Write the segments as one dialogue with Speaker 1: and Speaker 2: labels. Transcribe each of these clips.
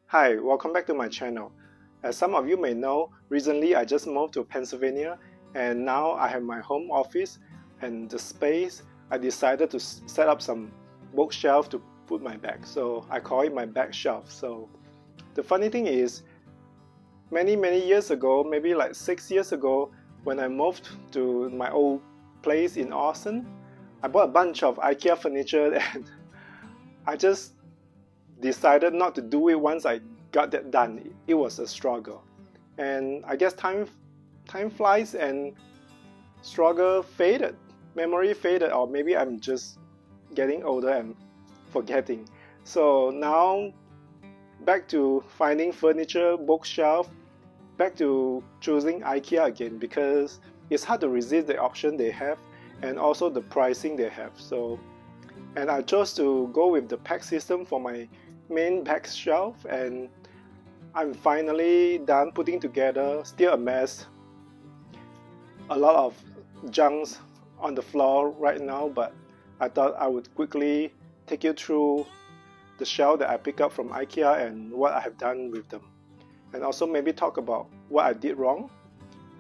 Speaker 1: Hi, welcome back to my channel. As some of you may know, recently I just moved to Pennsylvania and now I have my home office and the space. I decided to set up some bookshelf to put my bag. So I call it my bag shelf. So the funny thing is, many years ago, maybe like 6 years ago, when I moved to my old place in Austin, I bought a bunch of IKEA furniture and I just decided not to do it once I got that done. It was a struggle. And I guess time flies and struggle faded. Memory faded, or maybe I'm just getting older and forgetting. So now back to finding furniture, bookshelf, back to choosing IKEA again because it's hard to resist the option they have and also the pricing they have. And I chose to go with the PAX system for my main bag shelf, and I'm finally done putting together. Still a mess, a lot of junks on the floor right now, but I thought I would quickly take you through the shelf that I picked up from IKEA and what I have done with them, and also maybe talk about what I did wrong.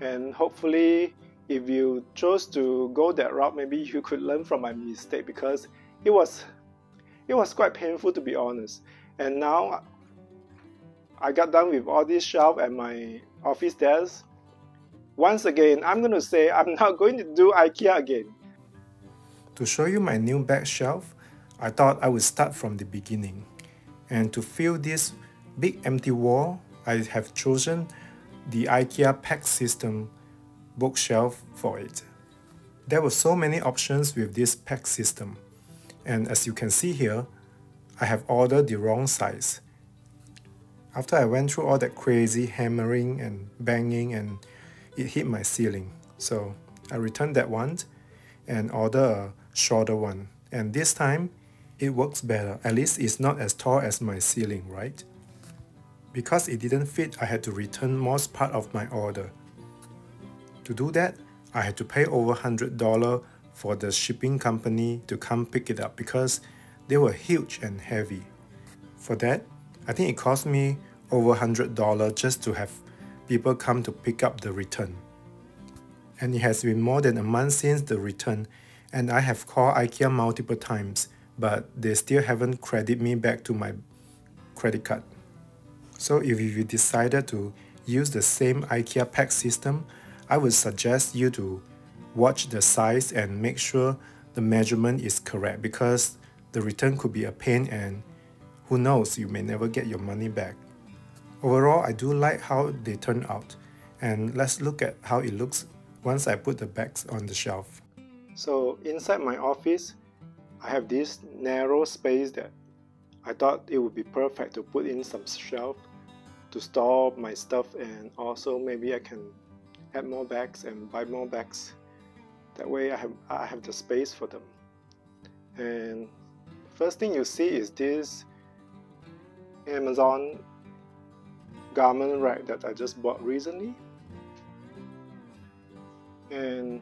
Speaker 1: And hopefully if you chose to go that route, maybe you could learn from my mistake, because it was quite painful, to be honest. And now I got done with all this shelf and my office desk. Once again, I'm going to say I'm not going to do IKEA again. To show you my new bag shelf, I thought I would start from the beginning. And to fill this big empty wall, I have chosen the IKEA PAX System bookshelf for it. There were so many options with this PAX system. And as you can see here, I have ordered the wrong size. After I went through all that crazy hammering and banging, and it hit my ceiling. So I returned that one and ordered a shorter one. And this time, it works better. At least it's not as tall as my ceiling, right? Because it didn't fit, I had to return most part of my order. To do that, I had to pay over $100 for the shipping company to come pick it up because they were huge and heavy. For that, I think it cost me over $100 just to have people come to pick up the return. And it has been more than a month since the return, and I have called IKEA multiple times, but they still haven't credited me back to my credit card. So if you decided to use the same IKEA PAX system, I would suggest you to watch the size and make sure the measurement is correct, because the return could be a pain and who knows, you may never get your money back. Overall, I do like how they turn out, and let's look at how it looks once I put the bags on the shelf. So inside my office, I have this narrow space that I thought it would be perfect to put in some shelf to store my stuff, and also maybe I can add more bags and buy more bags. That way I have the space for them. And first thing you see is this Amazon garment rack that I just bought recently. And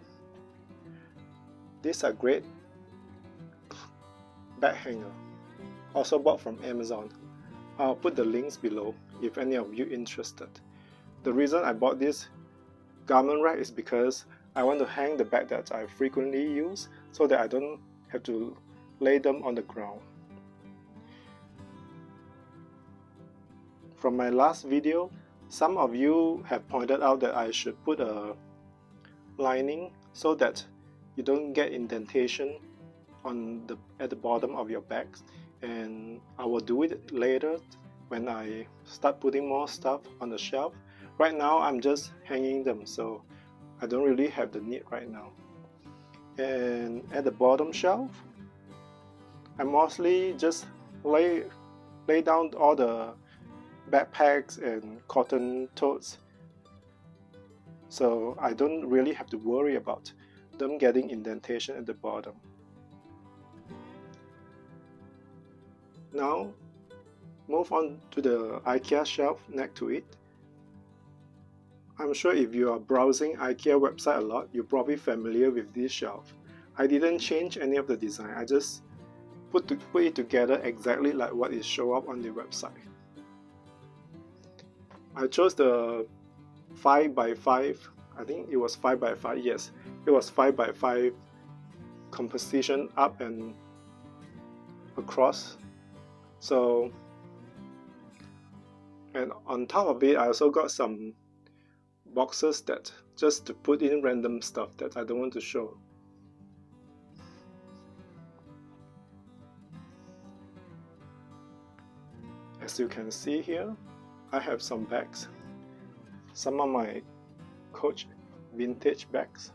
Speaker 1: these are great bag hanger, also bought from Amazon. I'll put the links below if any of you interested. The reason I bought this garment rack is because I want to hang the bag that I frequently use so that I don't have to lay them on the ground. From my last video, some of you have pointed out that I should put a lining so that you don't get indentation at the bottom of your bags, and I will do it later when I start putting more stuff on the shelf. Right now I'm just hanging them, so I don't really have the need right now. And at the bottom shelf, I mostly just lay down all the backpacks and cotton totes, so I don't really have to worry about them getting indentation at the bottom. Now move on to the IKEA shelf next to it. I'm sure if you are browsing IKEA website a lot, you're probably familiar with this shelf. I didn't change any of the design, I just put it together exactly like what is shown up on the website. I chose the 5 by 5. I think it was 5 by 5. Yes, it was 5 by 5 composition up and across. So, and on top of it, I also got some boxes that just to put in random stuff that I don't want to show. As you can see here, I have some bags. Some of my Coach vintage bags.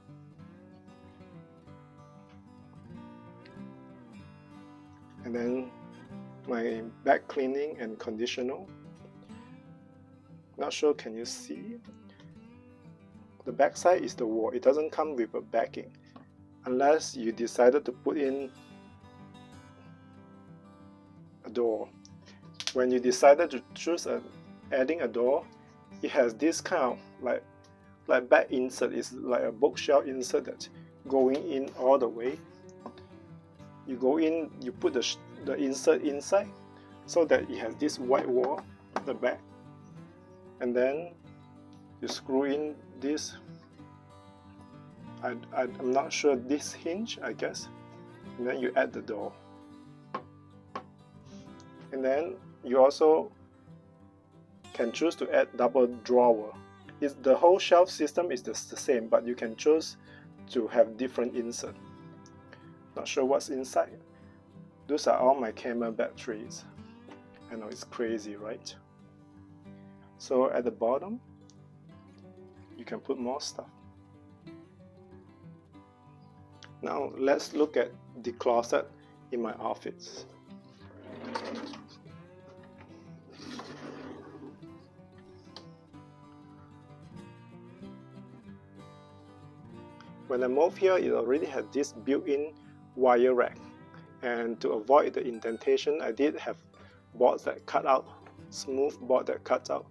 Speaker 1: And then my bag cleaning and conditioner. Not sure, can you see? The back side is the wall. It doesn't come with a backing unless you decided to put in a door. When you decided to choose adding a door, it has this kind of like back insert. It's like a bookshelf insert that's going in all the way. You go in, you put the insert inside so that it has this white wall at the back, and then you screw in this. I'm not sure, this hinge, I guess, and then you add the door. And then you also can choose to add double drawer. The whole shelf system is the same, but you can choose to have different insert. Not sure what's inside. Those are all my camera batteries. I know it's crazy, right? So at the bottom, you can put more stuff. Now let's look at the closet in my office. When I moved here, it already had this built-in wire rack, and to avoid the indentation, I did have boards that cut out, smooth board that cuts out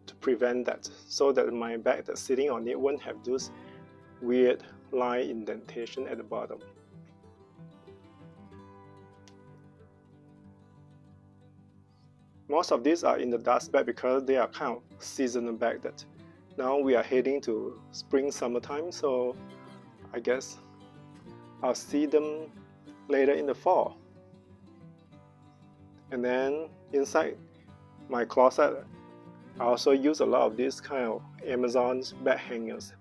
Speaker 1: to prevent that, so that my bag that's sitting on it won't have those weird line indentation at the bottom. Most of these are in the dust bag because they are kind of seasonal bag that now we are heading to spring summertime, so I guess I'll see them later in the fall. And then inside my closet, I also use a lot of these kind of Amazon's bag hangers.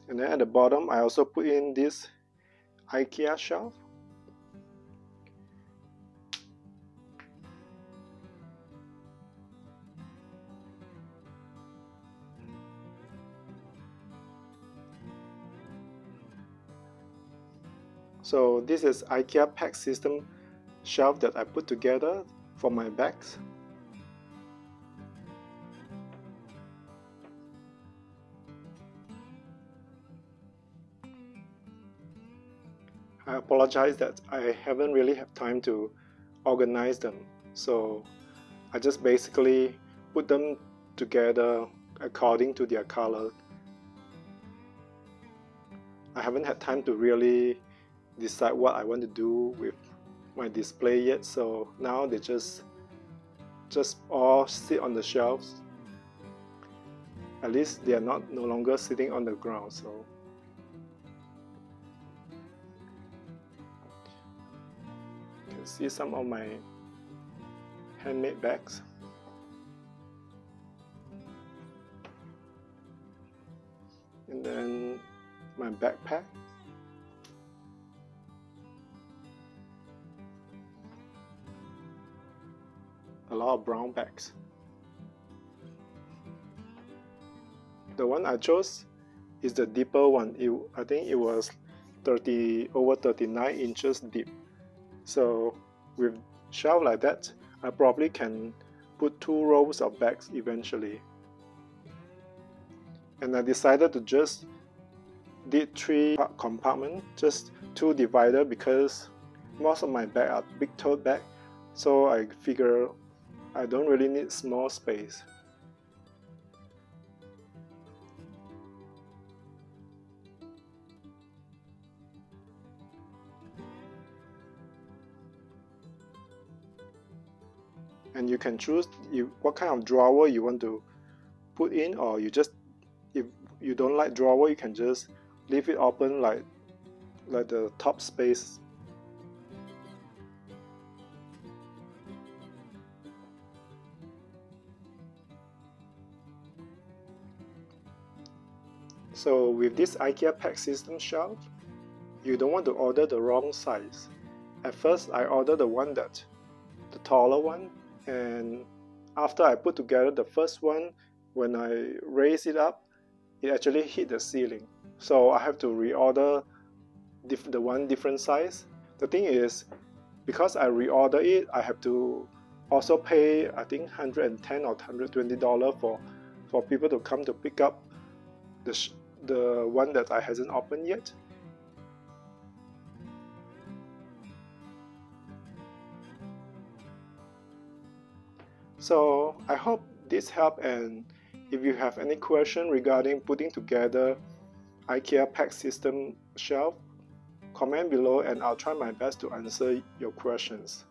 Speaker 1: And then at the bottom, I also put in this IKEA shelf. So this is IKEA PAX System shelf that I put together for my bags. I apologize that I haven't really had time to organize them, so I just basically put them together according to their color. I haven't had time to really decide what I want to do with my display yet, so now they just all sit on the shelves. At least they are no longer sitting on the ground. So you can see some of my handmade bags. And then my backpack. A lot of brown bags. The one I chose is the deeper one. I think it was over 39 inches deep. So with shelf like that, I probably can put 2 rows of bags eventually. And I decided to just did 3 compartments, just 2 divider, because most of my bags are big tote bag. So I figure I don't really need small space. and you can choose what kind of drawer you want to put in, or you just, if you don't like drawer, you can just leave it open like the top space. So with this IKEA PAX System shelf, you don't want to order the wrong size. At first I ordered the taller one, and after I put together the first one, when I raise it up, it actually hit the ceiling. So I have to reorder the one different size. The thing is, because I reorder it, I have to also pay, I think, $110 or $120 for people to come to pick up the one that I hasn't opened yet. So I hope this helped, and if you have any question regarding putting together IKEA PAX System shelf, comment below and I'll try my best to answer your questions.